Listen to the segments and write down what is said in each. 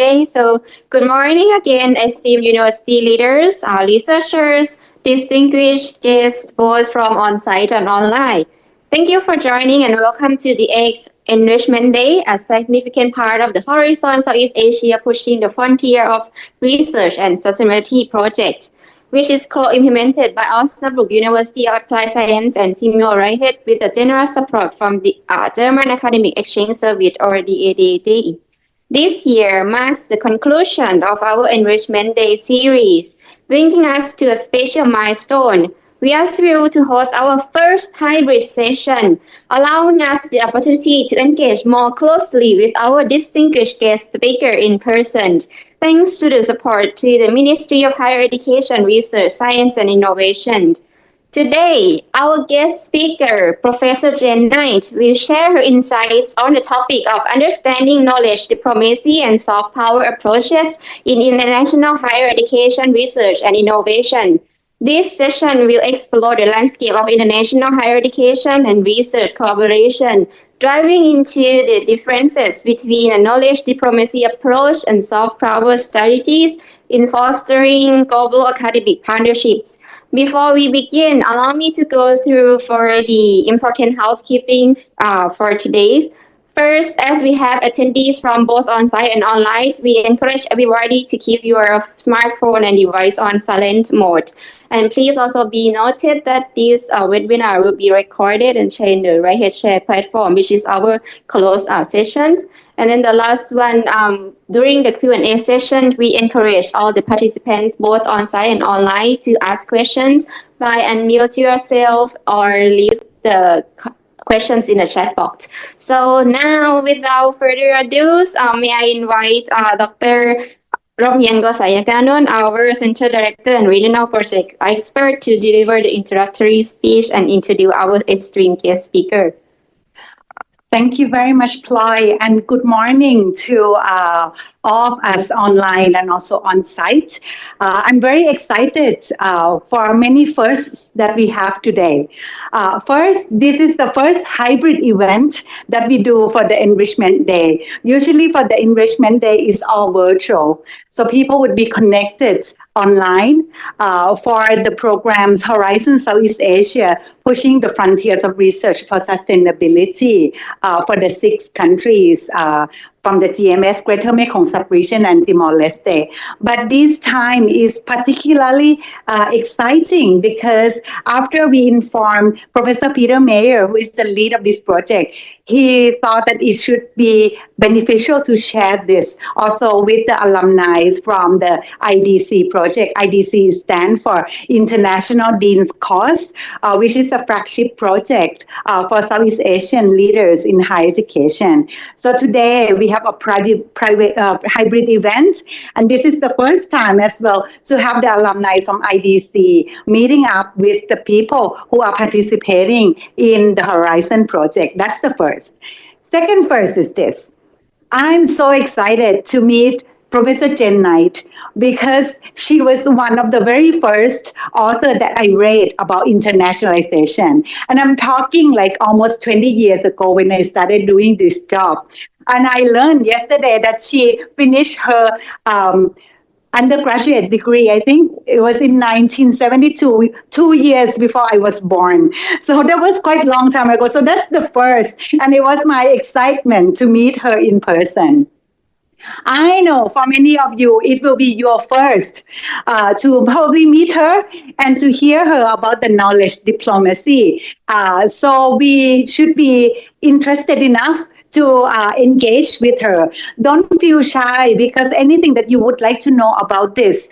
today. So, good morning again, esteemed university leaders, researchers, distinguished guests, both from on-site and online. Thank you for joining and welcome to the X Enrichment Day, a significant part of the Horizon Southeast Asia Pushing the Frontier of Research and Sustainability project, which is co-implemented by Osnabrück University of Applied Science and Samuel Reichert with the generous support from the German Academic Exchange Service or DADD. This year marks the conclusion of our Enrichment Day series, bringing us to a special milestone. We are thrilled to host our first hybrid session, allowing us the opportunity to engage more closely with our distinguished guest speaker in person, thanks to the support to the Ministry of Higher Education, Research, Science and Innovation. Today, our guest speaker, Professor Jen Knight, will share her insights on the topic of understanding knowledge diplomacy and soft power approaches in international higher education research and innovation. This session will explore the landscape of international higher education and research collaboration, driving into the differences between a knowledge diplomacy approach and soft power strategies in fostering global academic partnerships. Before we begin, allow me to go through for the important housekeeping for today's. First, as we have attendees from both on-site and online, we encourage everybody to keep your smartphone and device on silent mode. And please also be noted that this webinar will be recorded and shared in the Right Share platform, which is our closed session. And then the last one, during the Q&A session, we encourage all the participants, both on-site and online, to ask questions by unmute yourself or leave the questions in the chat box. So now, without further ado, may I invite Dr. Romyan Gosayaganon, our Center Director and Regional Project Expert, to deliver the introductory speech and introduce our esteemed guest speaker. Thank you very much, Ploy, and good morning to all of us online and also on site. I'm very excited for many firsts that we have today. First, this is the first hybrid event that we do for the Enrichment Day. Usually for the Enrichment Day, it's all virtual. So people would be connected online for the programs Horizon Southeast Asia, pushing the frontiers of research for sustainability for the 6 countries from the GMS, Greater Mekong Sub-region and Timor-Leste. But this time is particularly exciting because after we informed Professor Peter Mayer, who is the lead of this project, he thought that it should be beneficial to share this also with the alumni from the IDC project. IDC stands for International Dean's Cause, which is a flagship project for Southeast Asian leaders in higher education. So today we have a private hybrid event, and this is the first time as well to have the alumni from IDC meeting up with the people who are participating in the Horizon project. That's the first. Second first is this. I'm so excited to meet Professor Jen Knight because she was one of the very first author that I read about internationalization. And I'm talking like almost 20 years ago when I started doing this job. And I learned yesterday that she finished her undergraduate degree. I think it was in 1972, 2 years before I was born. So that was quite a long time ago. So that's the first. And it was my excitement to meet her in person. I know for many of you, it will be your first to probably meet her and to hear her about the knowledge diplomacy. So we should be interested enough to engage with her. Don't feel shy because anything that you would like to know about this,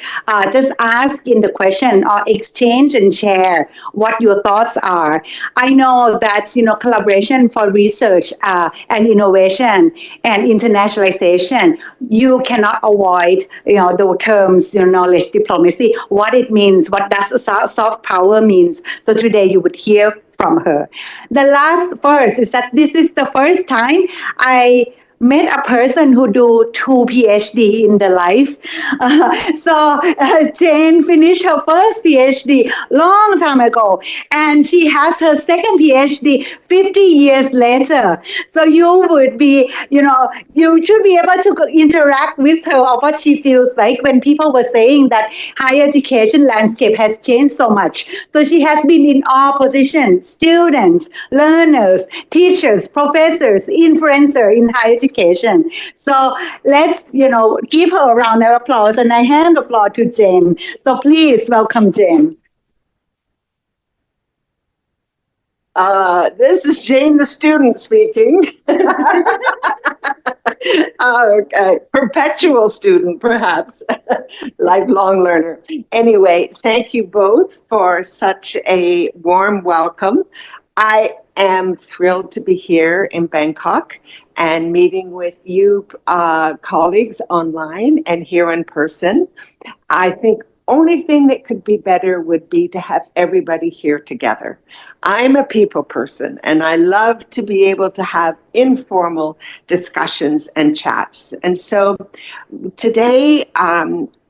just ask in the question or exchange and share what your thoughts are. I know that, collaboration for research and innovation and internationalization, you cannot avoid, the terms, knowledge diplomacy, what it means, what does soft power means. So today you would hear from her. The last first is that this is the first time I met a person who do 2 PhD in the life. Jane finished her first PhD long time ago, and she has her second PhD 50 years later. So you would be, you should be able to interact with her of what she feels like when people were saying that higher education landscape has changed so much. So she has been in all positions: students, learners, teachers, professors, influencer in higher education. So let's, give her a round of applause, and I hand the floor to Jane. So please welcome Jane. This is Jane, the student, speaking. Okay. Perpetual student, perhaps. Lifelong learner. Anyway, thank you both for such a warm welcome. I am thrilled to be here in Bangkok and meeting with you colleagues online and here in person. I think only thing that could be better would be to have everybody here together. I'm a people person, and I love to be able to have informal discussions and chats. And so today,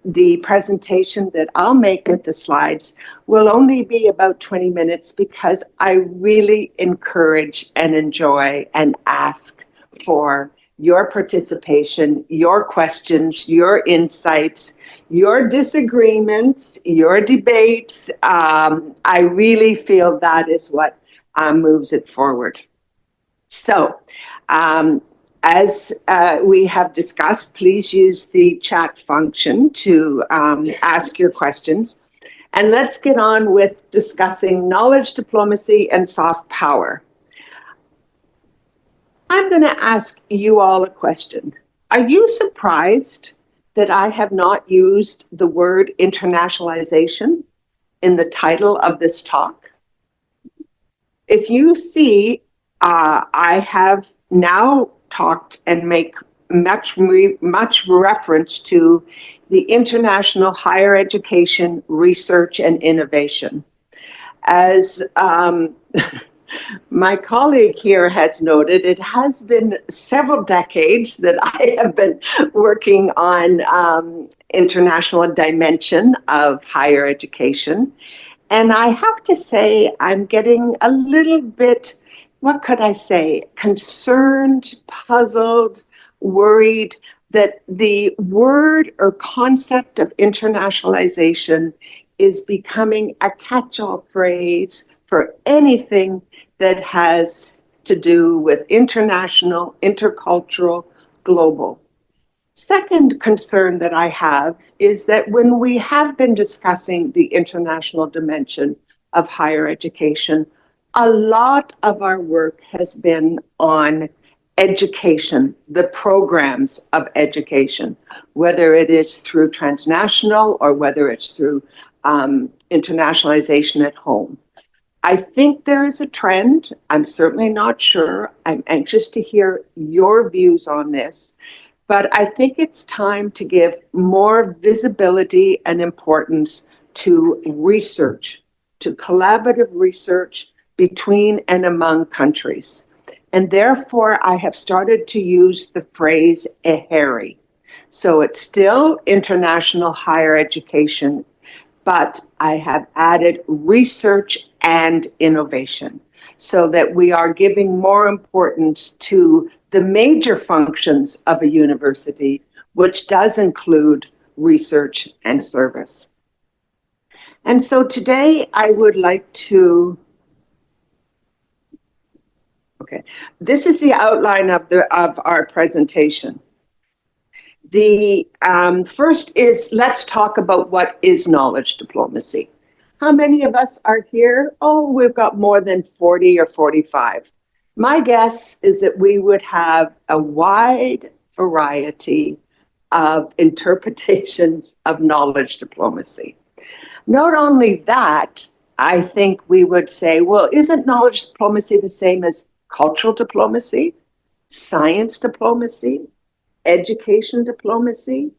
the presentation that I'll make with the slides will only be about 20 minutes because I really encourage and enjoy and ask for your participation, your questions, your insights, your disagreements, your debates. I really feel that is what moves it forward. So, as we have discussed, please use the chat function to ask your questions. And let's get on with discussing knowledge diplomacy and soft power. I'm going to ask you all a question. Are you surprised that I have not used the word internationalization in the title of this talk? If you see, I have now talked and make much reference to the international higher education research and innovation. As my colleague here has noted, it has been several decades that I have been working on international dimension of higher education. And I have to say, I'm getting a little bit, what could I say, concerned, puzzled, worried that the word or concept of internationalization is becoming a catch-all phrase for anything that has to do with international, intercultural, global. Second concern that I have is that when we have been discussing the international dimension of higher education, a lot of our work has been on education, the programs of education, whether it is through transnational or whether it's through internationalization at home. I think there is a trend. I'm certainly not sure. I'm anxious to hear your views on this. But I think it's time to give more visibility and importance to research, to collaborative research between and among countries. And therefore, I have started to use the phrase EHERI. So it's still international higher education, but I have added research and innovation so that we are giving more importance to the major functions of a university, which does include research and service. And so today I would like to, this is the outline of our presentation. The first is, let's talk about what is knowledge diplomacy. How many of us are here? Oh, we've got more than 40 or 45. My guess is that we would have a wide variety of interpretations of knowledge diplomacy. Not only that, I think we would say, well, isn't knowledge diplomacy the same as cultural diplomacy, science diplomacy, education diplomacy?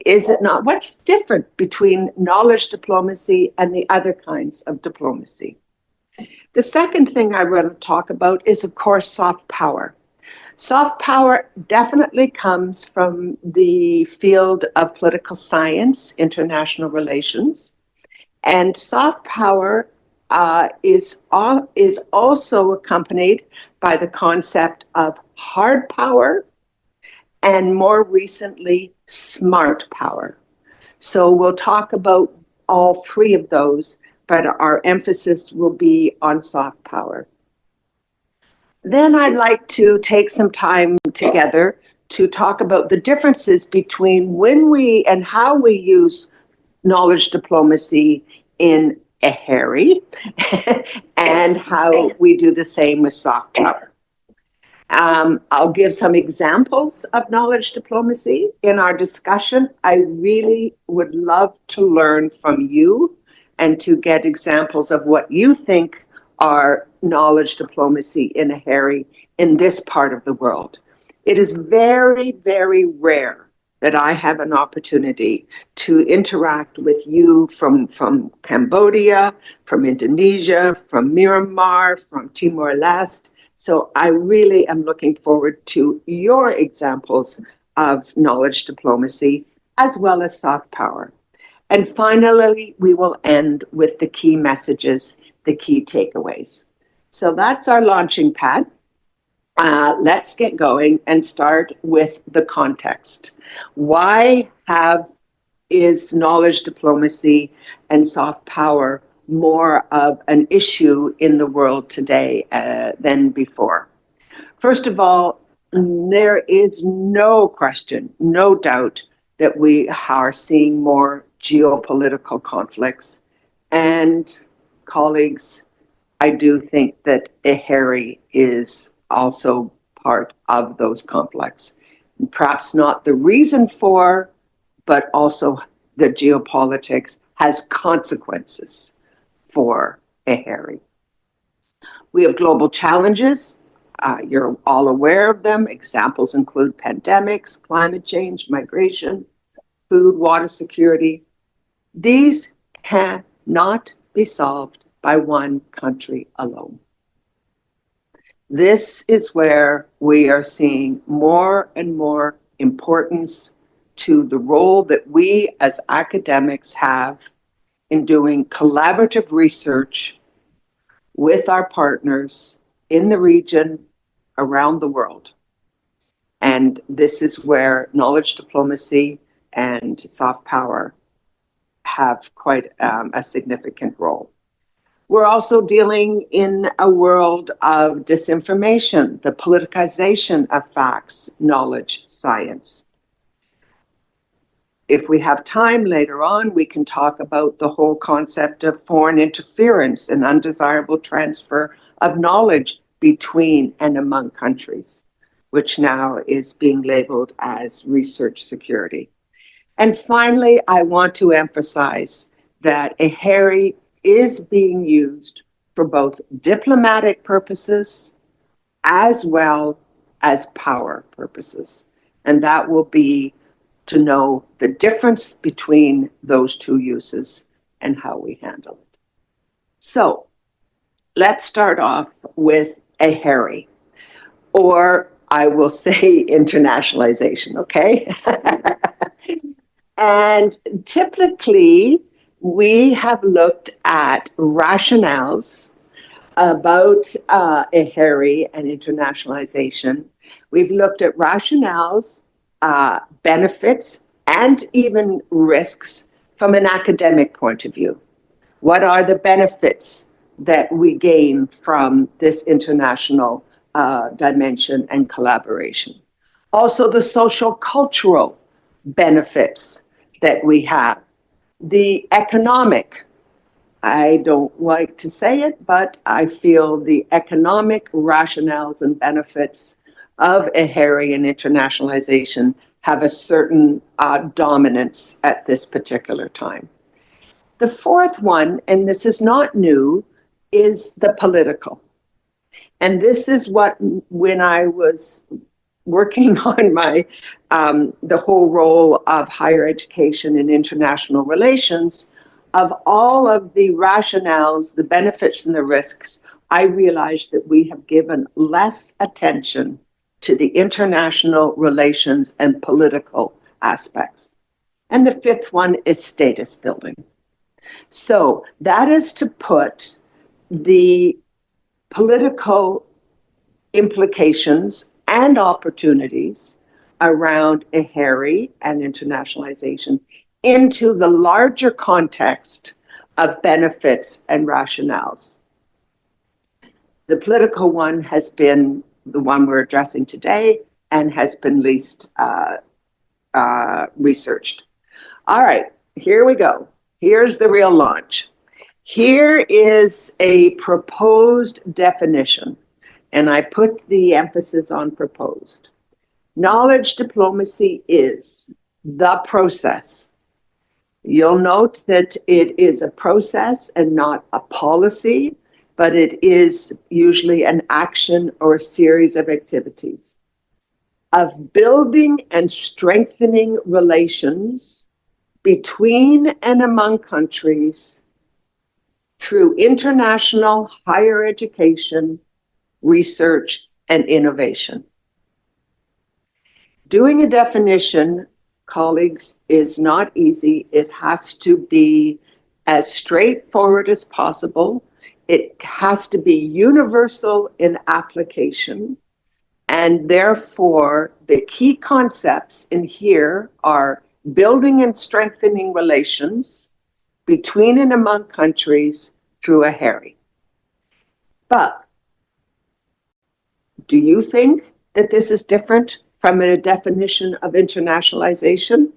Is it not? What's different between knowledge diplomacy and the other kinds of diplomacy? The second thing I want to talk about is, of course, soft power. Soft power definitely comes from the field of political science, international relations, and soft power is also accompanied by the concept of hard power and more recently, smart power. So we'll talk about all three of those, but our emphasis will be on soft power. Then I'd like to take some time together to talk about the differences between when we and how we use knowledge diplomacy in EHERI and how we do the same with soft power. I'll give some examples of knowledge diplomacy in our discussion. I really would love to learn from you and to get examples of what you think are knowledge diplomacy in EHERI in this part of the world. It is very, very rare that I have an opportunity to interact with you from Cambodia, from Indonesia, from Myanmar, from Timor-Leste. So I really am looking forward to your examples of knowledge diplomacy as well as soft power. And finally, we will end with the key messages, the key takeaways. So that's our launching pad. Let's get going and start with the context. Why is knowledge diplomacy and soft power more of an issue in the world today than before? First of all, there is no question, no doubt that we are seeing more geopolitical conflicts. And colleagues, I do think that EHERI is also part of those conflicts. Perhaps not the reason for, but also the geopolitics has consequences for EHERI. We have global challenges. You're all aware of them. Examples include pandemics, climate change, migration, food, water security. These cannot be solved by one country alone. This is where we are seeing more and more importance to the role that we as academics have in doing collaborative research with our partners in the region, around the world. And this is where knowledge diplomacy and soft power have quite a significant role. We're also dealing in a world of disinformation, the politicization of facts, knowledge, science. If we have time later on, we can talk about the whole concept of foreign interference and undesirable transfer of knowledge between and among countries, which now is being labeled as research security. And finally, I want to emphasize that EHERI is being used for both diplomatic purposes as well as power purposes. And that will be to know the difference between those two uses and how we handle it. So let's start off with EHERI, or I will say internationalization, okay? And typically, we have looked at rationales about EHERI and internationalization. We've looked at rationales, benefits, and even risks from an academic point of view. What are the benefits that we gain from this international dimension and collaboration? Also, the social cultural benefits that we have. The economic, I don't like to say it, but I feel the economic rationales and benefits of EHERI and internationalization have a certain dominance at this particular time. The fourth one, and this is not new, is the political. And this is what, when I was working on my the whole role of higher education and international relations, of all of the rationales, the benefits and the risks, I realized that we have given less attention to the international relations and political aspects. And the fifth one is status building. So that is to put the political implications and opportunities around IHERI and internationalization into the larger context of benefits and rationales. The political one has been the one we're addressing today and has been least researched. All right, here we go. Here's the real launch. Here is a proposed definition, and I put the emphasis on proposed. Knowledge diplomacy is the process. You'll note that it is a process and not a policy, but it is usually an action or a series of activities of building and strengthening relations between and among countries through international higher education, research, and innovation. Doing a definition, colleagues, is not easy. It has to be as straightforward as possible. It has to be universal in application. And therefore, the key concepts in here are building and strengthening relations between and among countries through IHERI. But do you think that this is different from a definition of internationalization?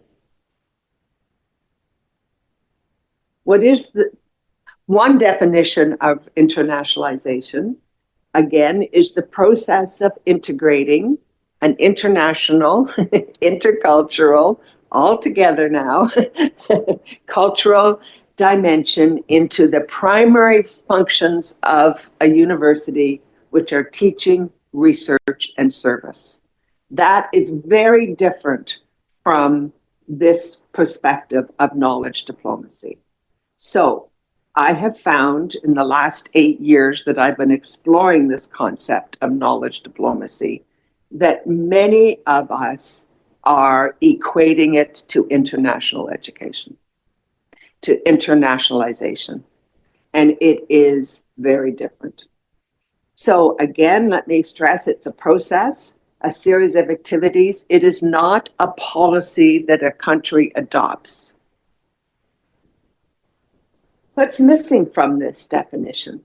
What is the one definition of internationalization? Again, is the process of integrating an international, intercultural, all together now, cultural dimension into the primary functions of a university, which are teaching, research, and service. That is very different from this perspective of knowledge diplomacy. So I have found in the last 8 years that I've been exploring this concept of knowledge diplomacy that many of us are equating it to international education, to internationalization, and it is very different. So again, let me stress, it's a process, a series of activities. It is not a policy that a country adopts. What's missing from this definition?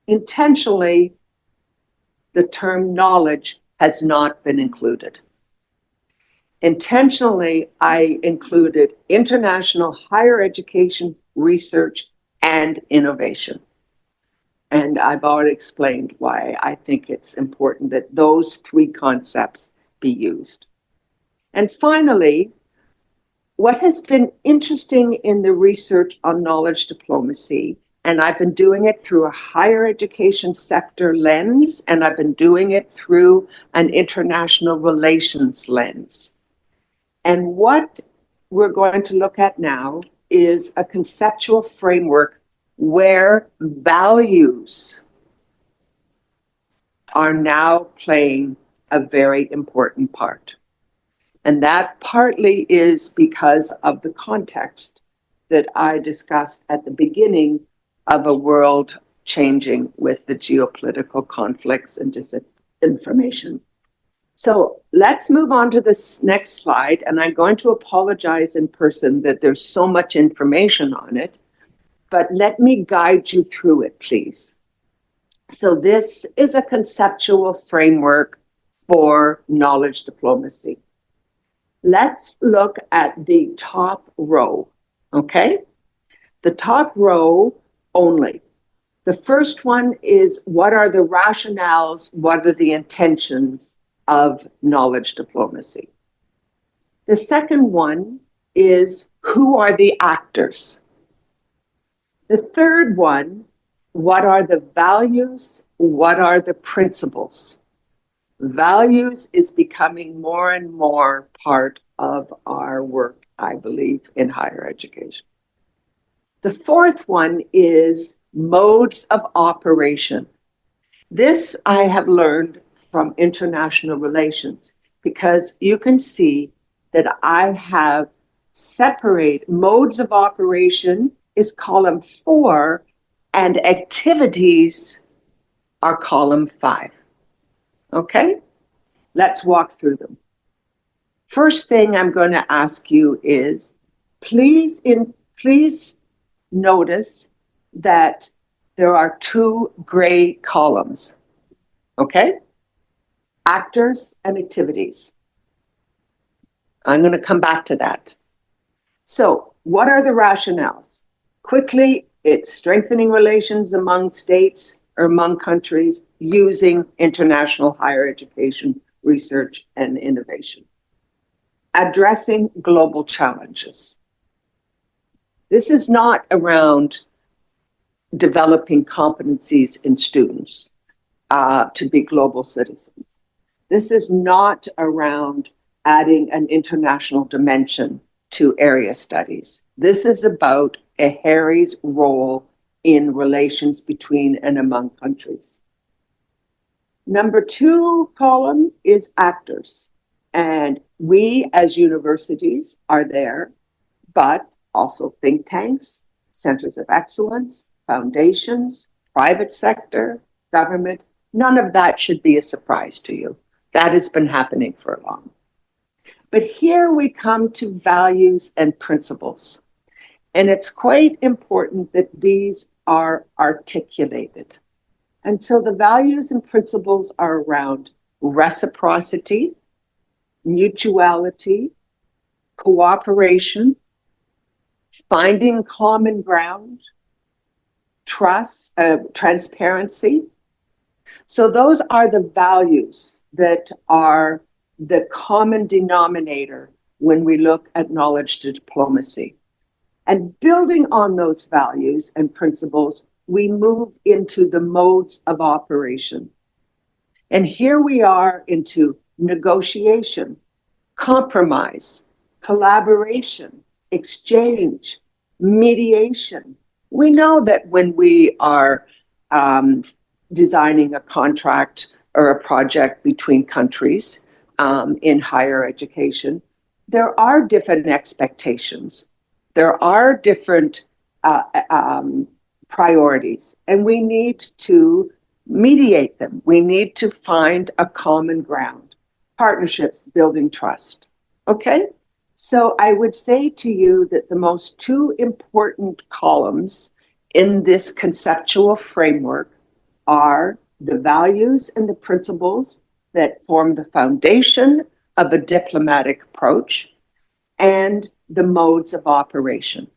Intentionally, the term knowledge has not been included. Intentionally, I included international higher education, research, and innovation. And I've already explained why I think it's important that those three concepts be used. And finally, what has been interesting in the research on knowledge diplomacy, and I've been doing it through a higher education sector lens, and I've been doing it through an international relations lens. And what we're going to look at now is a conceptual framework where values are now playing a very important part. And that partly is because of the context that I discussed at the beginning of a world changing with the geopolitical conflicts and disinformation. So let's move on to this next slide. And I'm going to apologize in person that there's so much information on it, but let me guide you through it, please. So this is a conceptual framework for knowledge diplomacy. Let's look at the top row, okay? The top row only. The first one is, what are the rationales, what are the intentions of knowledge diplomacy? The second one is, who are the actors? The third one, what are the values, what are the principles? Values is becoming more and more part of our work, I believe, in higher education. The fourth one is modes of operation. This I have learned from international relations, because you can see that I have separate modes of operation is column 4 and activities are column 5. Okay, let's walk through them. First thing I'm going to ask you is please notice that there are 2 gray columns. Okay? Actors and activities. I'm going to come back to that. So, what are the rationales? Quickly, it's strengthening relations among states or among countries using international higher education, research, and innovation. Addressing global challenges. This is not around developing competencies in students to be global citizens. This is not around adding an international dimension to area studies. This is about a Harry's role in relations between and among countries. Number 2 column is actors. And we as universities are there, but also think tanks, centers of excellence, foundations, private sector, government. None of that should be a surprise to you. That has been happening for long. But here we come to values and principles. And it's quite important that these are articulated. And so the values and principles are around reciprocity, mutuality, cooperation, finding common ground, trust, transparency. So those are the values that are the common denominator when we look at knowledge to diplomacy. And building on those values and principles, we move into the modes of operation. And here we are into negotiation, compromise, collaboration, exchange, mediation. We know that when we are designing a contract or a project between countries in higher education, there are different expectations. There are different priorities, and we need to mediate them. We need to find a common ground. Partnerships, building trust. Okay? So I would say to you that the most 2 important columns in this conceptual framework are the values and the principles that form the foundation of a diplomatic approach and the modes of operation.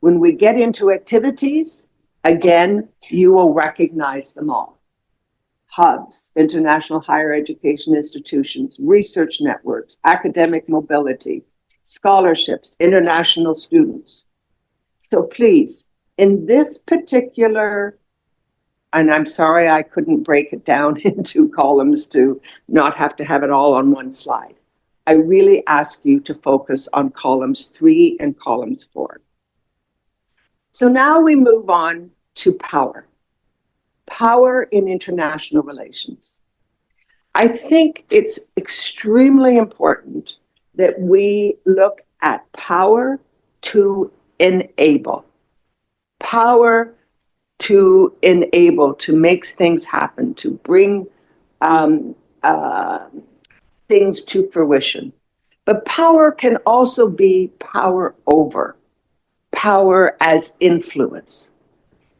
When we get into activities, again, you will recognize them all. Hubs, international higher education institutions, research networks, academic mobility, scholarships, international students. So please, in this particular, and I'm sorry I couldn't break it down into columns to not have to have it all on one slide. I really ask you to focus on columns 3 and columns 4. So now we move on to power. Power in international relations. I think it's extremely important that we look at power to enable. Power to enable, to make things happen, to bring things to fruition. But power can also be power over, power as influence.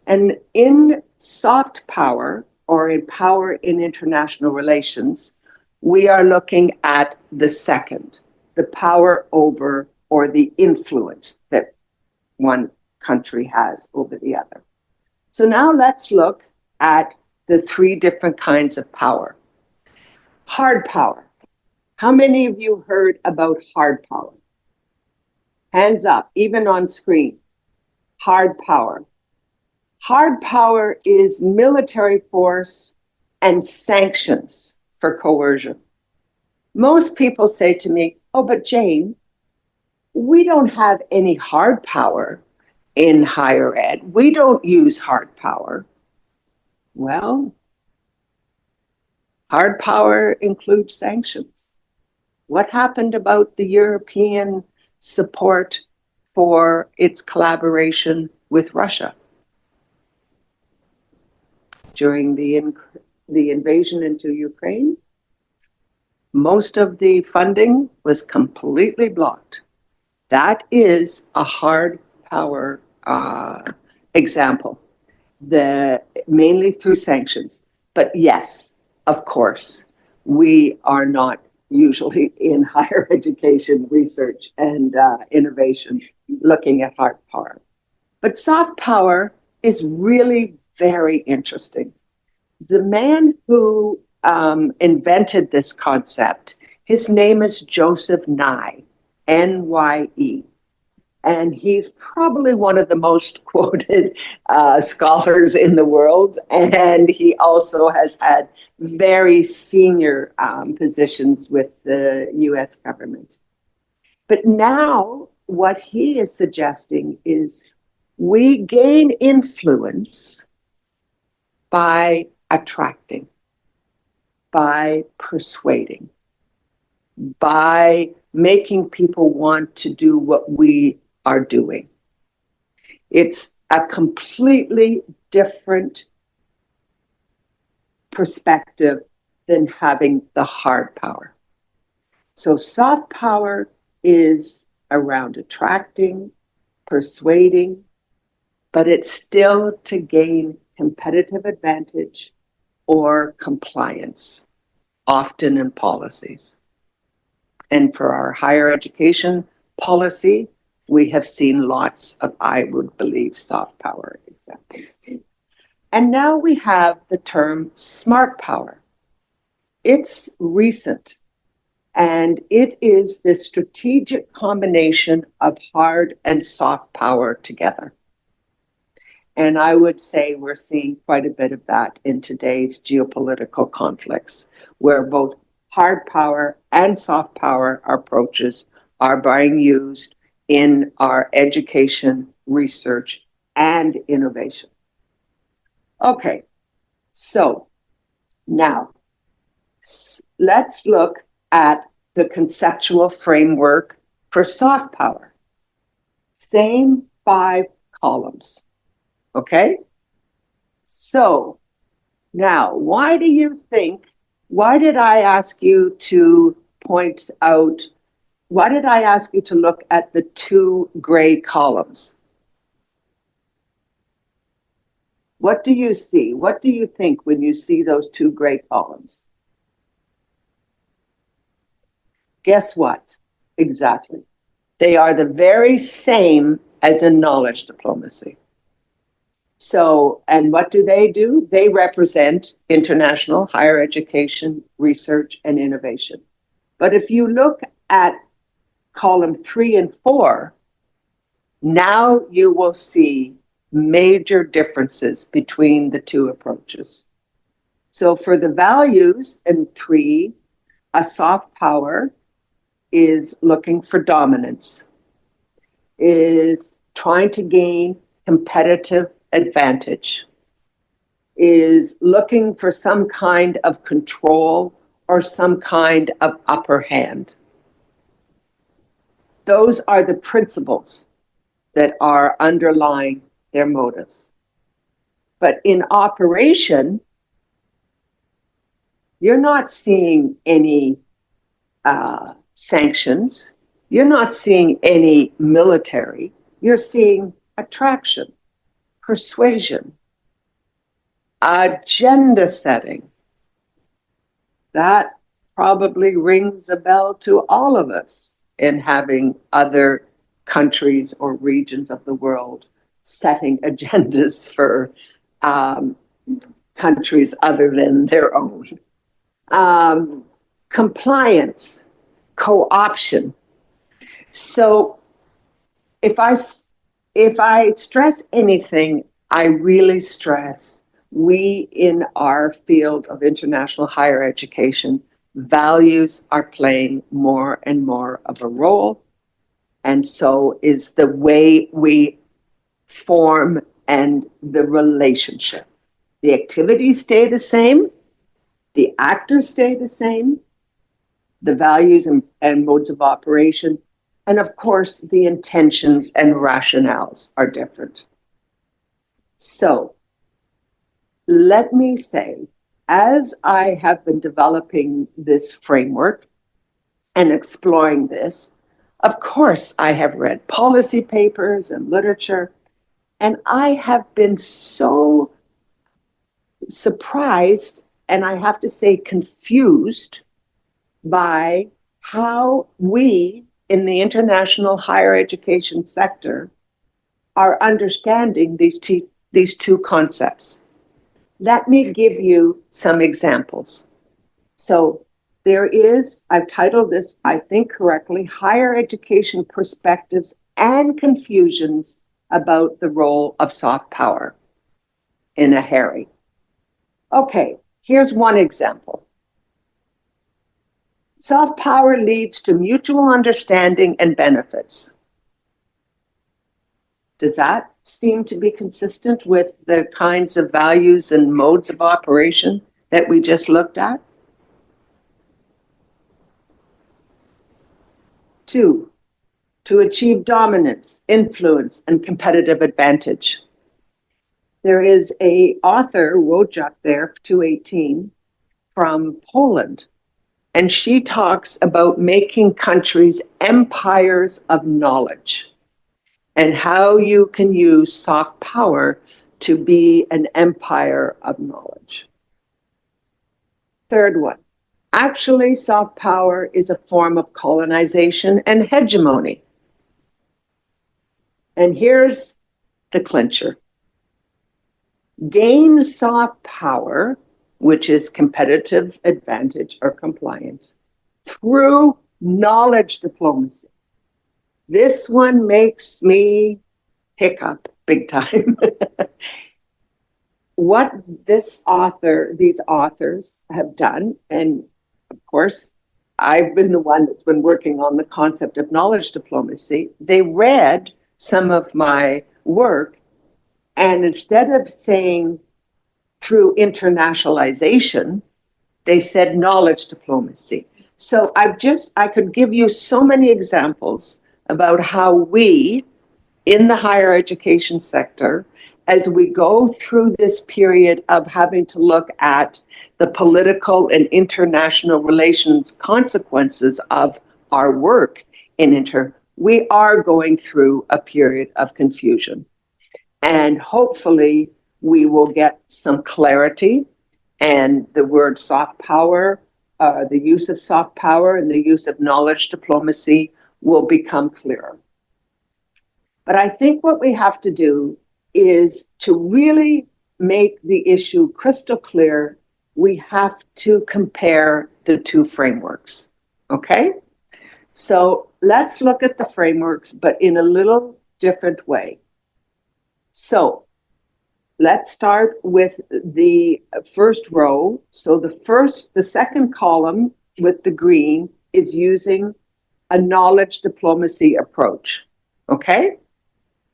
And in soft power, or in power in international relations, we are looking at the second, the power over or the influence that one country has over the other. So now let's look at the 3 different kinds of power. Hard power. How many of you heard about hard power? Hands up, even on screen. Hard power. Hard power is military force and sanctions for coercion. Most people say to me, oh, but Jane, we don't have any hard power in higher ed. We don't use hard power. Well, Hard power includes sanctions. What happened about the European support for its collaboration with Russia during the invasion into Ukraine? Most of the funding was completely blocked. That is a hard power example, mainly through sanctions. But yes, of course, we are not usually in higher education research and innovation looking at hard power. But soft power is really very interesting. The man who invented this concept, his name is Joseph Nye, N-Y-E. And he's probably one of the most quoted scholars in the world. And he also has had very senior positions with the US government. But now what he is suggesting is we gain influence by attracting, by persuading, by making people want to do what we are doing. It's a completely different perspective than having the hard power. So soft power is around attracting, persuading, but it's still to gain competitive advantage or compliance, often in policies. And for our higher education policy, we have seen lots of, I would believe, soft power examples. And now we have the term smart power. It's recent, and it is the strategic combination of hard and soft power together. And I would say we're seeing quite a bit of that in today's geopolitical conflicts, where both hard power and soft power approaches are being used in our education, research, and innovation. Okay, so now let's look at the conceptual framework for soft power. Same 5 columns. Okay? So now, why did I ask you to look at the 2 gray columns? What do you see? What do you think when you see those 2 gray columns? Guess what? Exactly. They are the very same as in knowledge diplomacy. So, and what do? They represent international higher education, research, and innovation. But if you look at column 3 and 4, now you will see major differences between the 2 approaches. So for the values in 3, a soft power is looking for dominance, is trying to gain competitive advantage, is looking for some kind of control or some kind of upper hand. Those are the principles that are underlying their motives. But in operation, you're not seeing any sanctions. You're not seeing any military. You're seeing attraction, persuasion, agenda setting. That probably rings a bell to all of us in having other countries or regions of the world setting agendas for countries other than their own. Compliance, co-option. So if I stress anything, I really stress we in our field of international higher education, values are playing more and more of a role. And so is the way we form and the relationship. The activities stay the same, The actors stay the same, the values and modes of operation, and of course, the intentions and rationales are different. So, let me say, as I have been developing this framework and exploring this, of course, I have read policy papers and literature, and I have been so surprised, and I have to say confused, by how we in the international higher education sector are understanding these two concepts. Let me give you some examples. So there is, I've titled this, I think correctly, Higher Education Perspectives and Confusions about the Role of Soft Power in a HARI. Okay, here's one example. Soft power leads to mutual understanding and benefits. Does that seem to be consistent with the kinds of values and modes of operation that we just looked at? 2, to achieve dominance, influence, and competitive advantage. There is an author, Wojak there, 218, from Poland, and she talks about making countries empires of knowledge and how you can use soft power to be an empire of knowledge. Third one, actually, soft power is a form of colonization and hegemony. And here's the clincher. Gain soft power, which is competitive advantage or compliance, through knowledge diplomacy. This one makes me hiccup big time. What these authors have done, and of course, I've been the one that's been working on the concept of knowledge diplomacy. They read some of my work, and instead of saying through internationalization, they said knowledge diplomacy. So I could give you so many examples about how we in the higher education sector, as we go through this period of having to look at the political and international relations consequences of our work we are going through a period of confusion. And hopefully we will get some clarity, and the word soft power, the use of soft power and the use of knowledge diplomacy will become clearer. But I think what we have to do is to really make the issue crystal clear. We have to compare the two frameworks, okay? So let's look at the frameworks, but in a little different way. So let's start with the first row. So the second column with the green is using a knowledge diplomacy approach, okay?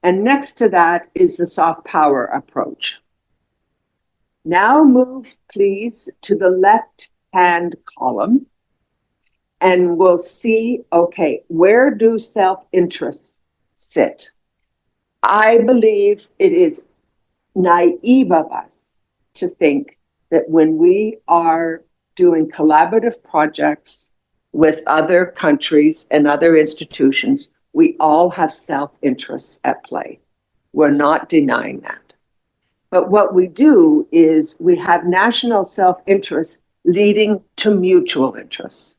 And next to that is the soft power approach. Now move, please, to the left-hand column, and we'll see, okay, where do self-interests sit? I believe it is naive of us to think that when we are doing collaborative projects with other countries and other institutions, we all have self-interests at play. We're not denying that. But what we do is we have national self-interests leading to mutual interests.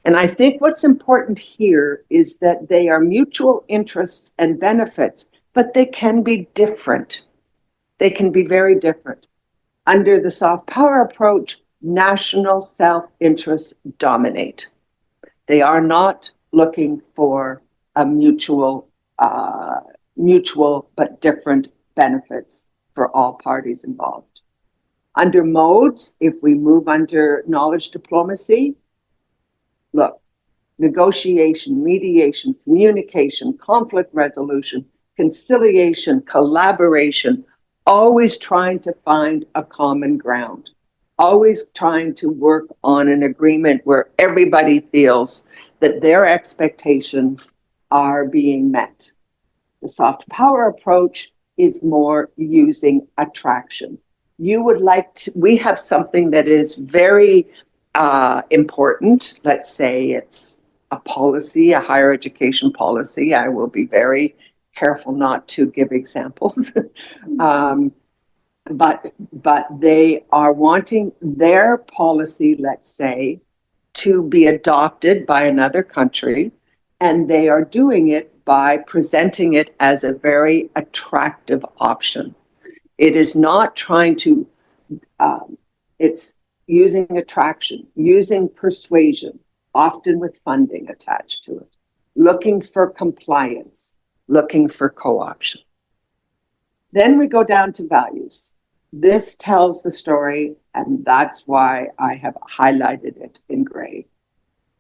And I think what's important here is that they are mutual interests and benefits, but they can be different. They can be very different. Under the soft power approach, national self-interests dominate. They are not looking for a mutual but different benefits for all parties involved. Under modes, if we move under knowledge diplomacy, look, negotiation, mediation, communication, conflict resolution, conciliation, collaboration, always trying to find a common ground. always trying to work on an agreement where everybody feels that their expectations are being met. The soft power approach is more using attraction. You would like to, we have something that is very important. Let's say it's a policy, a higher education policy. I will be very careful not to give examples. But they are wanting their policy, let's say, to be adopted by another country, and they are doing it by presenting it as a very attractive option. It is not trying to, it's using attraction, using persuasion, often with funding attached to it, looking for compliance, looking for co-option. Then we go down to values. This tells the story, and that's why I have highlighted it in gray.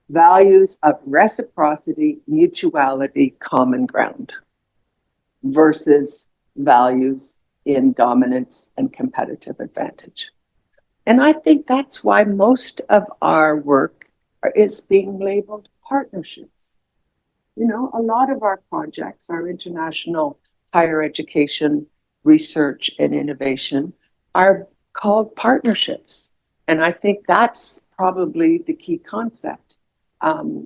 Values of reciprocity, mutuality, common ground, versus values in dominance and competitive advantage. And I think that's why most of our work is being labeled partnerships. You know, a lot of our projects, our international higher education research and innovation, are called partnerships. And I think that's probably the key concept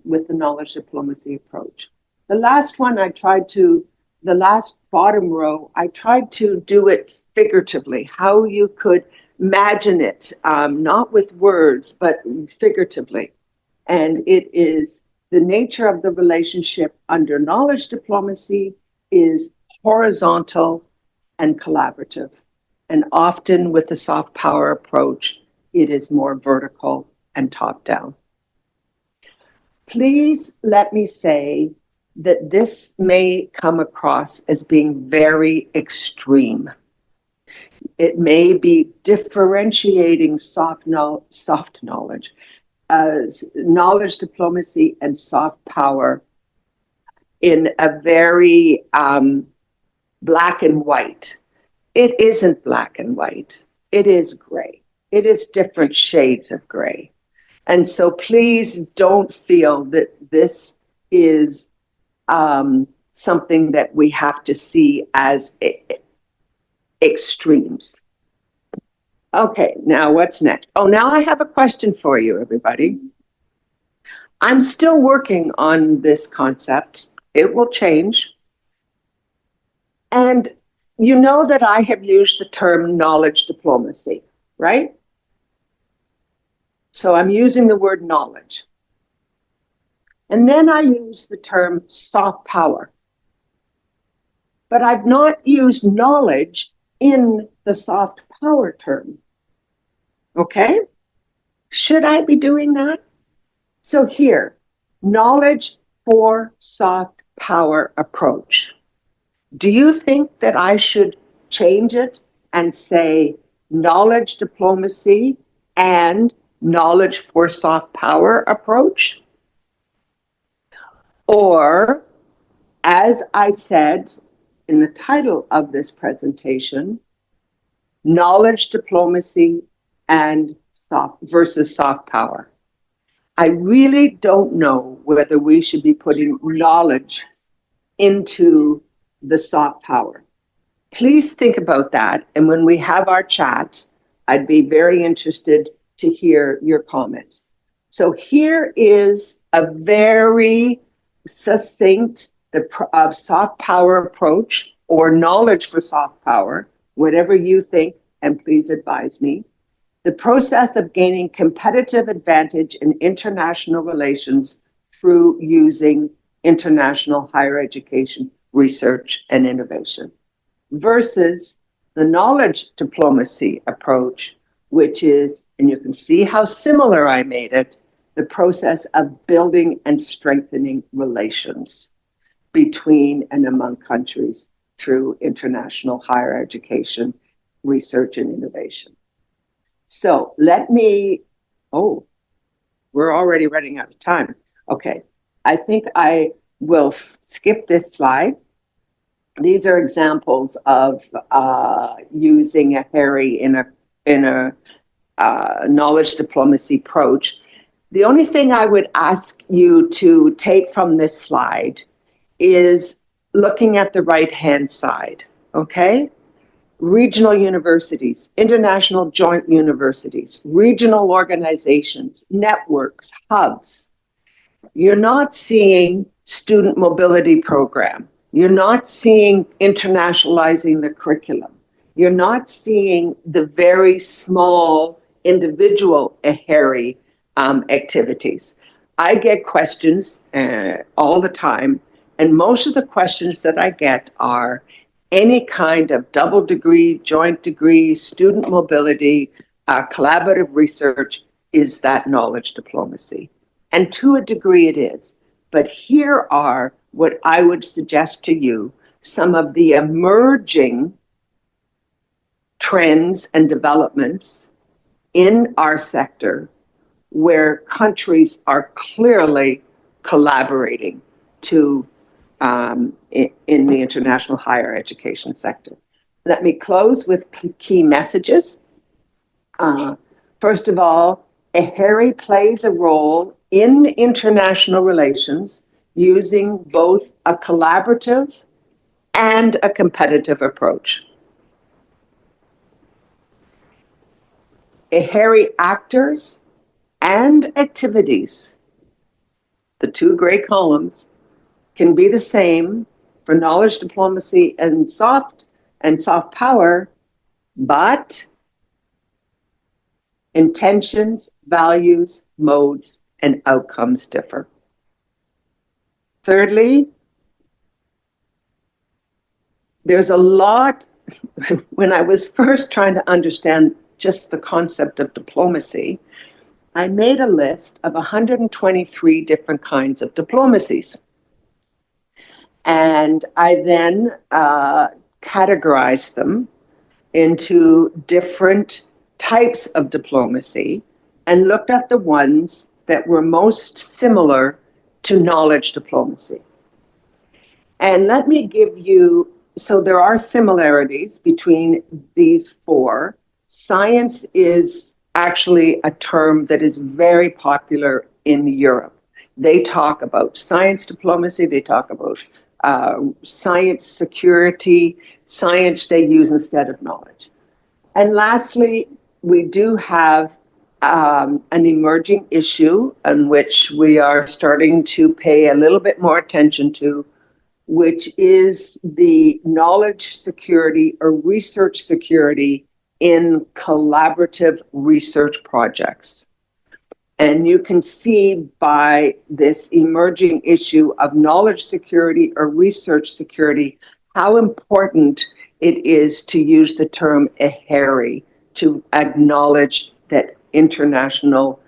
with the knowledge diplomacy approach. The last one the last bottom row, I tried to do it figuratively, how you could imagine it, not with words, but figuratively. And it is the nature of the relationship under knowledge diplomacy is horizontal and collaborative. And often with the soft power approach, it is more vertical and top down. Please let me say that this may come across as being very extreme. It may be differentiating soft knowledge as knowledge diplomacy and soft power in a very black and white. It isn't black and white. It is gray. It is different shades of gray. And so please don't feel that this is something that we have to see as extremes. Okay, now what's next? Oh, now I have a question for you, everybody. I'm still working on this concept. It will change. And you know that I have used the term knowledge diplomacy, right? So I'm using the word knowledge. And then I use the term soft power. But I've not used knowledge in the soft power term. Okay? Should I be doing that? So here, knowledge for soft power approach. Do you think that I should change it and say knowledge diplomacy and knowledge for soft power approach? Or, as I said in the title of this presentation, knowledge diplomacy and versus soft power. I really don't know whether we should be putting knowledge into the soft power. Please think about that. And when we have our chat, I'd be very interested to hear your comments. So here is a very succinct of soft power approach or knowledge for soft power, whatever you think, and please advise me. The process of gaining competitive advantage in international relations through using international higher education research and innovation versus the knowledge diplomacy approach, which is, and you can see how similar I made it, the process of building and strengthening relations between and among countries through international higher education research and innovation. So let me, we're already running out of time. Okay, I think I will skip this slide. These are examples of using a Harry in a knowledge diplomacy approach. The only thing I would ask you to take from this slide is looking at the right-hand side, okay? Regional universities, international joint universities, regional organizations, networks, hubs. You're not seeing student mobility program. You're not seeing internationalizing the curriculum. You're not seeing the very small individual AHERI activities. I get questions all the time, and most of the questions that I get are any kind of double degree, joint degree, student mobility, collaborative research, is that knowledge diplomacy? And to a degree it is. But here are what I would suggest to you, some of the emerging trends and developments in our sector where countries are clearly collaborating to in the international higher education sector. Let me close with key messages. First of all, AHERI plays a role in international relations using both a collaborative and a competitive approach. AHERI actors and activities, the two gray columns, can be the same for knowledge diplomacy and soft power, but intentions, values, modes, and outcomes differ. Thirdly, there's a lot, when I was first trying to understand just the concept of diplomacy, I made a list of 123 different kinds of diplomacies. And I then categorized them into different types of diplomacy and looked at the ones that were most similar to knowledge diplomacy. And let me give you, so there are similarities between these four. Science is actually a term that is very popular in Europe. They talk about science diplomacy, they talk about science security, science they use instead of knowledge. And lastly, we do have an emerging issue in which we are starting to pay a little bit more attention to, which is the knowledge security or research security in collaborative research projects. And you can see by this emerging issue of knowledge security or research security, how important it is to use the term AHERI to acknowledge that international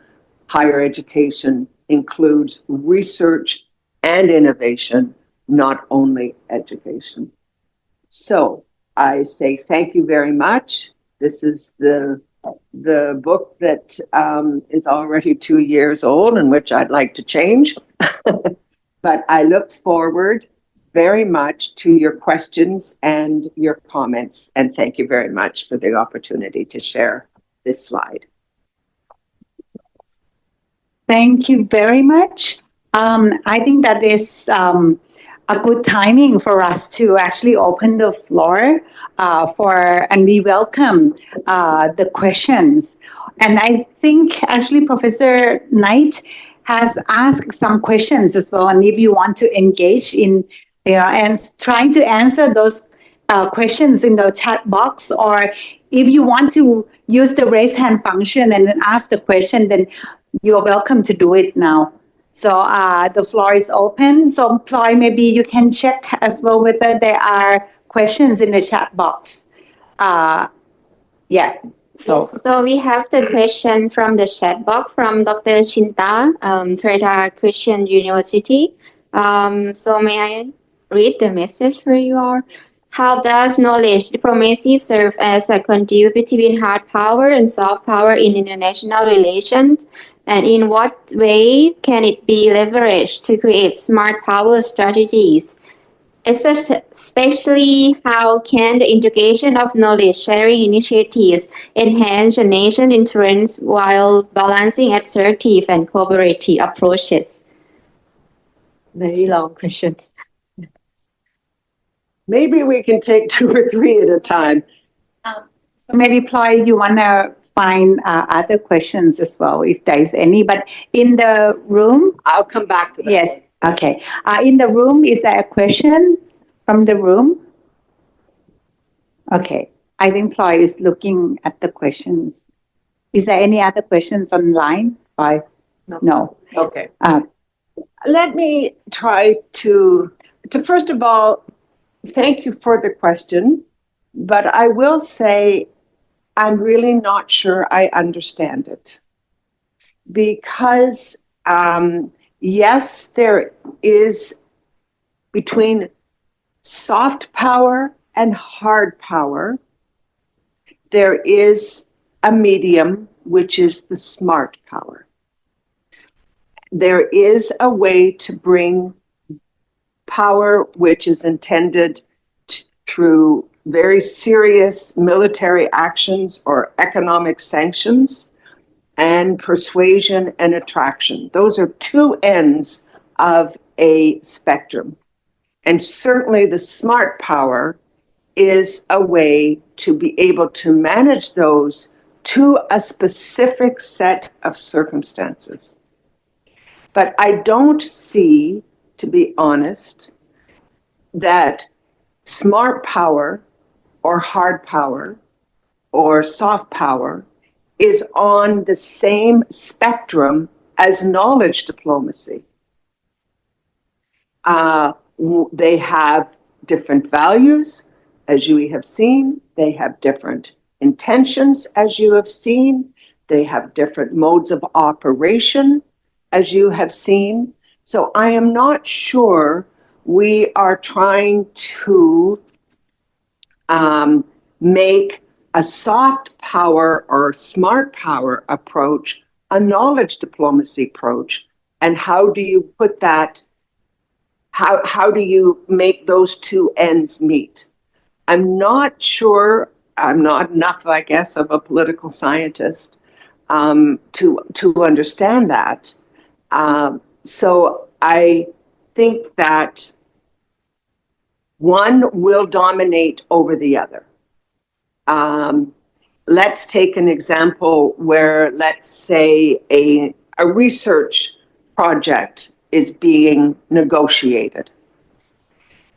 higher education includes research and innovation, not only education. So I say thank you very much. This is the book that is already 2 years old and which I'd like to change. But I look forward very much to your questions and your comments. And thank you very much for the opportunity to share this slide. Thank you very much. I think that is a good timing for us to actually open the floor and we welcome the questions. And I think actually Professor Knight has asked some questions as well. And if you want to engage in, and trying to answer those questions in the chat box, or if you want to use the raise hand function and then ask the question, then you're welcome to do it now. So the floor is open. So Ploy, maybe you can check as well whether there are questions in the chat box. Yeah. So we have the question from the chat box from Dr. Chinta, Treta Christian University. So may I read the message for you all? How does knowledge diplomacy serve as a conduit between hard power and soft power in international relations? And in what way can it be leveraged to create smart power strategies? especially how can the integration of knowledge sharing initiatives enhance the nation influence while balancing assertive and cooperative approaches? Very long questions. Maybe we can take 2 or 3 at a time. So maybe, Ploy, you want to find other questions as well, if there is any. But in the room, I'll come back to that. yes, okay. In the room, is there a question from the room? Okay, I think Ploy is looking at the questions. Is there any other questions online? Ploy? No. Okay. Uh, Let me try to first of all, thank you for the question, but I will say I'm really not sure I understand it. Because, yes, there is between soft power and hard power, there is a medium, which is the smart power. There is a way to bring power which is intended through very serious military actions or economic sanctions and persuasion and attraction. Those are 2 ends of a spectrum. And certainly the smart power is a way to be able to manage those to a specific set of circumstances. But I don't see, to be honest, that smart power or hard power or soft power is on the same spectrum as knowledge diplomacy. They have different values, as you have seen. They have different intentions, as you have seen. They have different modes of operation, as you have seen. So I am not sure we are trying to make a soft power or smart power approach a knowledge diplomacy approach. And how do you put that, how do you make those 2 ends meet? I'm not sure, I'm not enough, I guess, of a political scientist to understand that. So I think that one will dominate over the other. Let's take an example where, let's say, a research project is being negotiated.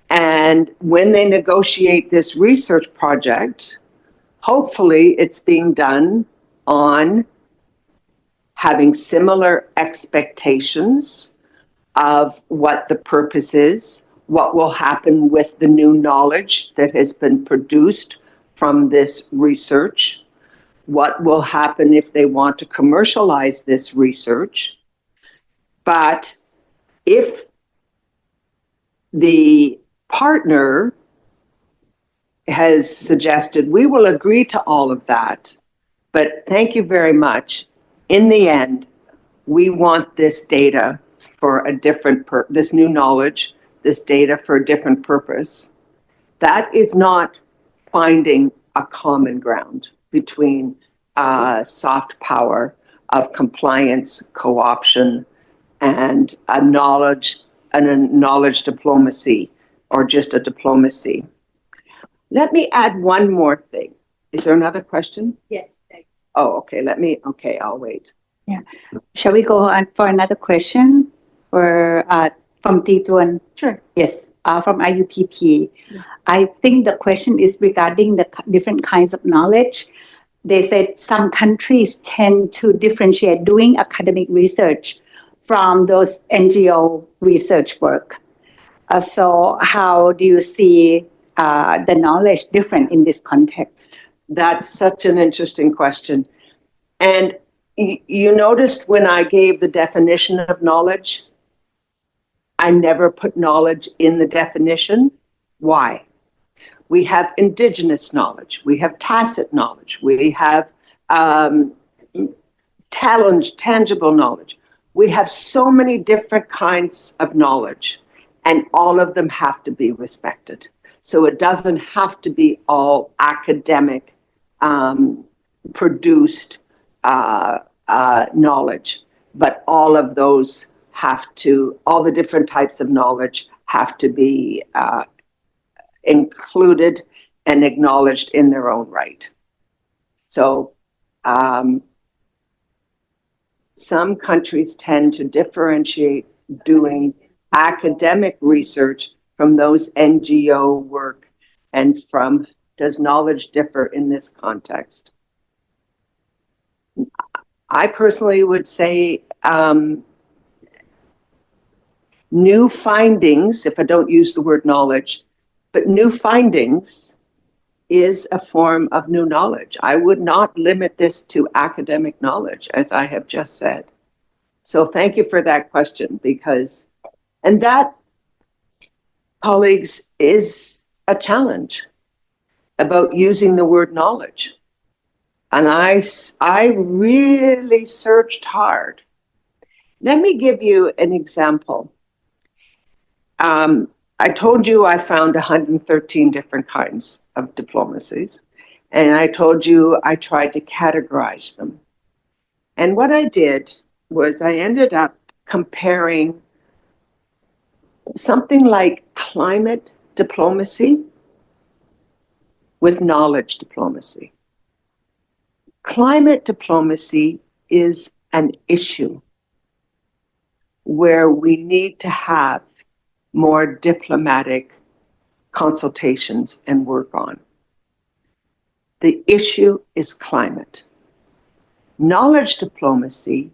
And when they negotiate this research project, hopefully it's being done on having similar expectations of what the purpose is, what will happen with the new knowledge that has been produced from this research, what will happen if they want to commercialize this research. But if the partner has suggested, we will agree to all of that, but thank you very much. In the end, we want this data for a different this new knowledge, this data for a different purpose. That is not finding a common ground between soft power of compliance, co-option, and a knowledge diplomacy, or just a diplomacy. Let me add one more thing. Is there another question? Yes, thanks. Oh, okay. I'll wait. Yeah. Shall we go on for another question for from Tituan? Sure. Yes, from IUPP. Yeah. I think the question is regarding the different kinds of knowledge. They said some countries tend to differentiate doing academic research from those NGO research work. So how do you see the knowledge different in this context? That's such an interesting question. And you noticed when I gave the definition of knowledge, I never put knowledge in the definition. Why? We have indigenous knowledge. We have tacit knowledge. We have tangible knowledge. We have so many different kinds of knowledge. and all of them have to be respected. So it doesn't have to be all academic produced knowledge, but all of those all the different types of knowledge have to be included and acknowledged in their own right. So some countries tend to differentiate doing academic research from those NGO work and from, does knowledge differ in this context? I personally would say new findings, if I don't use the word knowledge, but new findings is a form of new knowledge. I would not limit this to academic knowledge, as I have just said. So thank you for that question, because, and that, colleagues, is a challenge about using the word knowledge. And I really searched hard. Let me give you an example. I told you I found 113 different kinds of diplomacies, and I told you I tried to categorize them. And what I did was I ended up comparing something like climate diplomacy with knowledge diplomacy. Climate diplomacy is an issue where we need to have more diplomatic consultations and work on. The issue is climate. Knowledge diplomacy,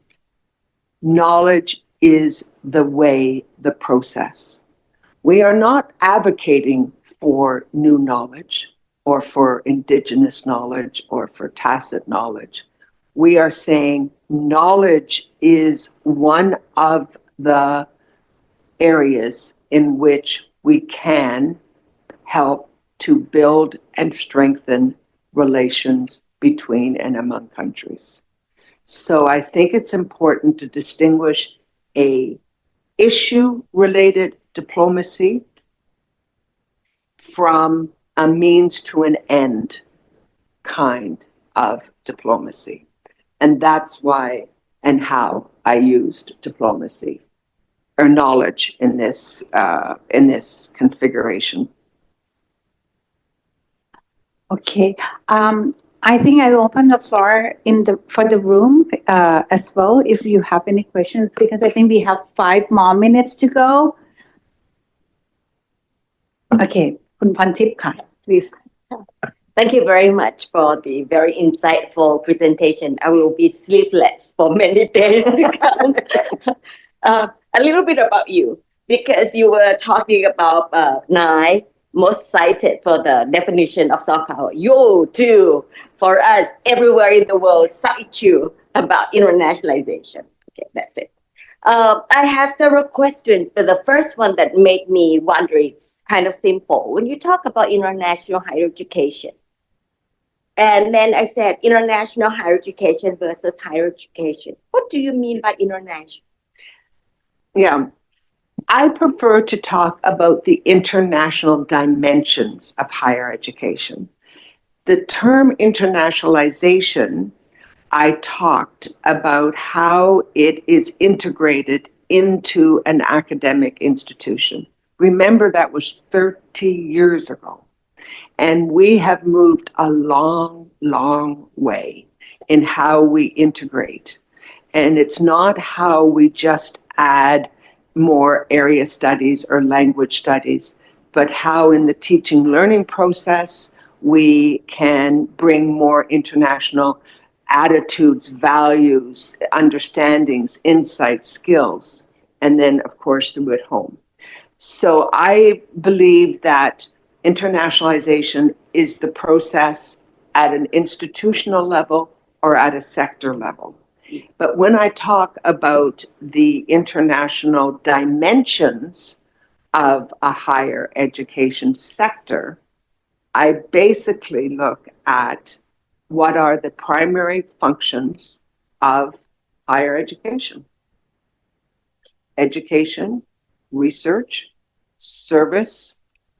knowledge is the way, the process. We are not advocating for new knowledge or for indigenous knowledge or for tacit knowledge. We are saying knowledge is one of the areas in which we can help to build and strengthen relations between and among countries. So I think it's important to distinguish a issue-related diplomacy from a means to an end kind of diplomacy. And that's why and how I used diplomacy or knowledge in this configuration. Okay. I think I'll open the floor for the room as well, if you have any questions, because I think we have 5 more minutes to go. Okay, Khun Pantip, please. Thank you very much for the very insightful presentation. I will be sleepless for many days to come. A little bit about you, because you were talking about NIE, most cited for the definition of soft power. You too, for us, everywhere in the world, cite you about internationalization. Okay, that's it. I have several questions, but the first one that made me wonder, it's kind of simple. When you talk about international higher education, and then I said international higher education versus higher education, what do you mean by international? Yeah, I prefer to talk about the international dimensions of higher education. The term internationalization, I talked about how it is integrated into an academic institution. Remember, that was 30 years ago. And we have moved a long, long way in how we integrate. And it's not how we just add more area studies or language studies, but how in the teaching learning process, we can bring more international attitudes, values, understandings, insights, skills, and then, of course, through at home. So I believe that internationalization is the process at an institutional level or at a sector level. But when I talk about the international dimensions of a higher education sector, I basically look at what are the primary functions of higher education. Education, research, service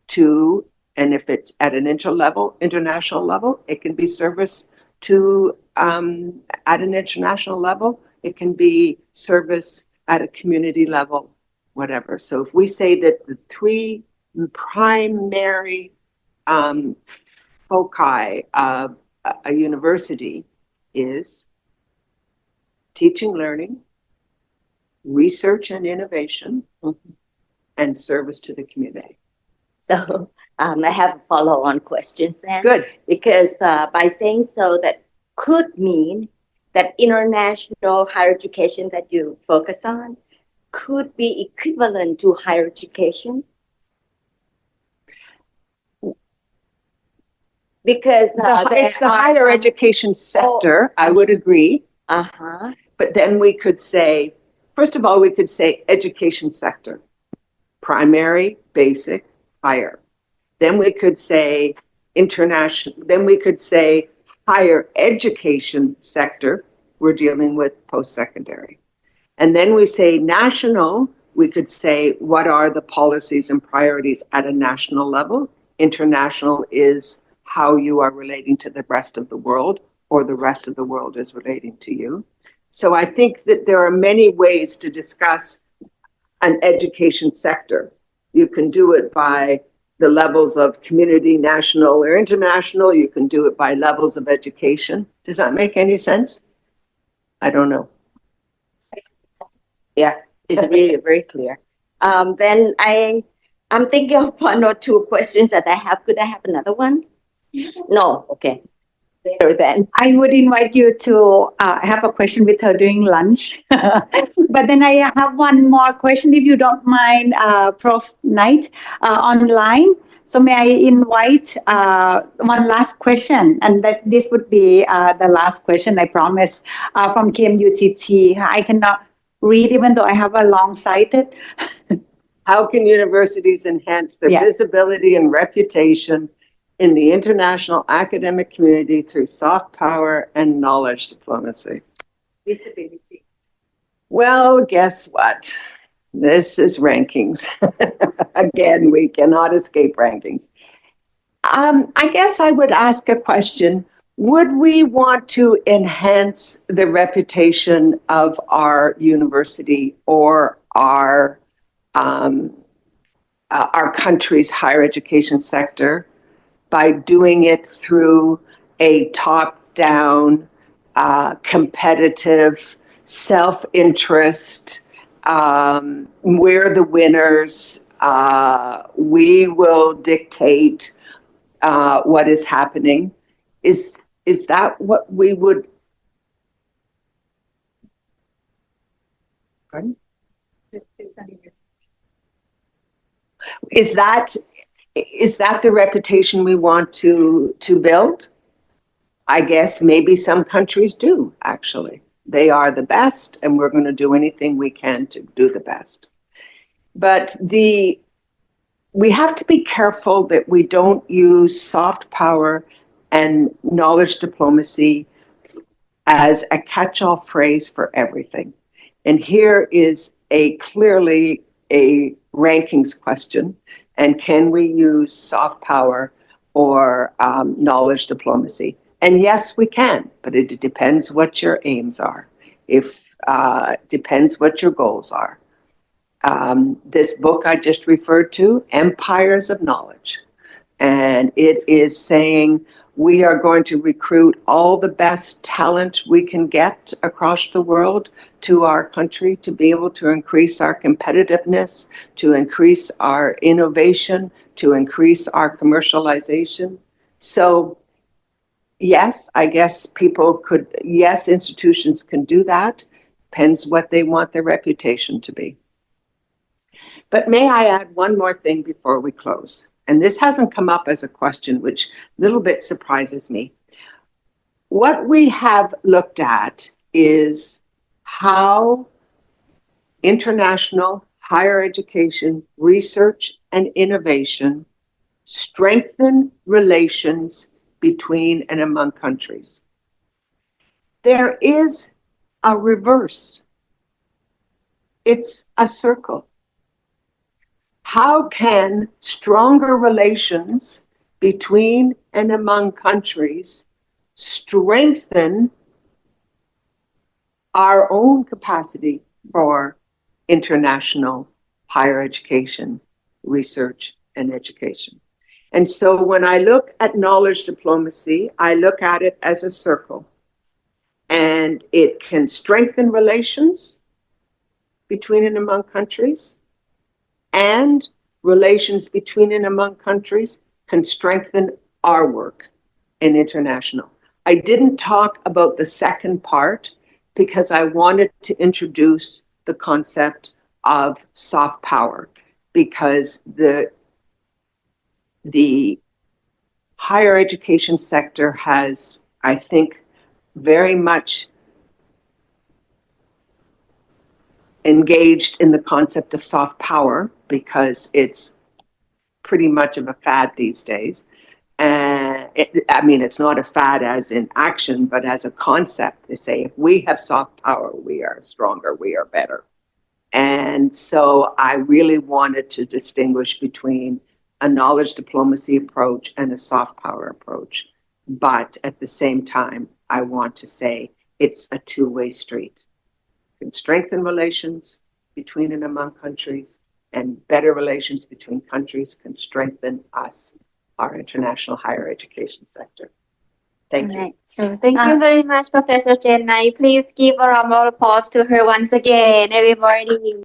to, and if it's at an international level, it can be service to, at an international level, it can be service at a community level, whatever. So if we say that the three primary foci of a university is teaching, learning, research and innovation, and service to the community. So I have follow-on questions then. Good. Because by saying so, that could mean that international higher education that you focus on could be equivalent to higher education. Because It's the higher education sector, I would agree. Uh-huh. But then we could say, first of all, we could say education sector, primary, basic, higher. Then we could say international, then we could say higher education sector, we're dealing with post-secondary. And then we say national, we could say what are the policies and priorities at a national level. International is how you are relating to the rest of the world, or the rest of the world is relating to you. So I think that there are many ways to discuss an education sector. You can do it by the levels of community, national or international. You can do it by levels of education. Does that make any sense? I don't know. Yeah, it's really very clear. Then I'm thinking of one or two questions that I have. Could I have another one? No, okay. Better then. I would invite you to have a question with her during lunch. But then I have one more question, if you don't mind, Prof. Knight, online. So may I invite one last question, and that this would be the last question, I promise, from KMUTT. I cannot read even though I have a long-sighted. How can universities enhance their Yeah. visibility and reputation in the international academic community through soft power and knowledge diplomacy? Visibility. Well, guess what? This is rankings. Again, we cannot escape rankings. I guess I would ask a question. Would we want to enhance the reputation of our university or our country's higher education sector by doing it through a top-down, competitive, self-interest, we're the winners, we will dictate what is happening? Is that what we would? Pardon? Is that the reputation we want to build? I guess maybe some countries do, actually. They are the best, and we're going to do anything we can to do the best. But we have to be careful that we don't use soft power and knowledge diplomacy as a catch-all phrase for everything. And here is clearly a rankings question. And can we use soft power or knowledge diplomacy? And yes, we can, but it depends what your aims are. Depends what your goals are. This book I just referred to, Empires of Knowledge, and it is saying we are going to recruit all the best talent we can get across the world to our country to be able to increase our competitiveness, to increase our innovation, to increase our commercialization. So yes, I guess institutions can do that. Depends what they want their reputation to be. But may I add one more thing before we close? And this hasn't come up as a question, which a little bit surprises me. What we have looked at is how international higher education, research, and innovation strengthen relations between and among countries. There is a reverse. It's a circle. how can stronger relations between and among countries strengthen our own capacity for international higher education, research, and education? And so when I look at knowledge diplomacy, I look at it as a circle, and it can strengthen relations between and among countries, and relations between and among countries can strengthen our work in international. I didn't talk about the second part because I wanted to introduce the concept of soft power, because the higher education sector has, I think, very much engaged in the concept of soft power because it's pretty much of a fad these days. And it's not a fad as in action, but as a concept. They say, if we have soft power, we are stronger, we are better. And so I really wanted to distinguish between a knowledge diplomacy approach and a soft power approach. But at the same time, I want to say it's a two-way street. It can strengthen relations between and among countries, and better relations between countries can strengthen us, our international higher education sector. Thank you. All right. So thank you very much, Professor Chennai. Please give a round of applause to her once again, everybody.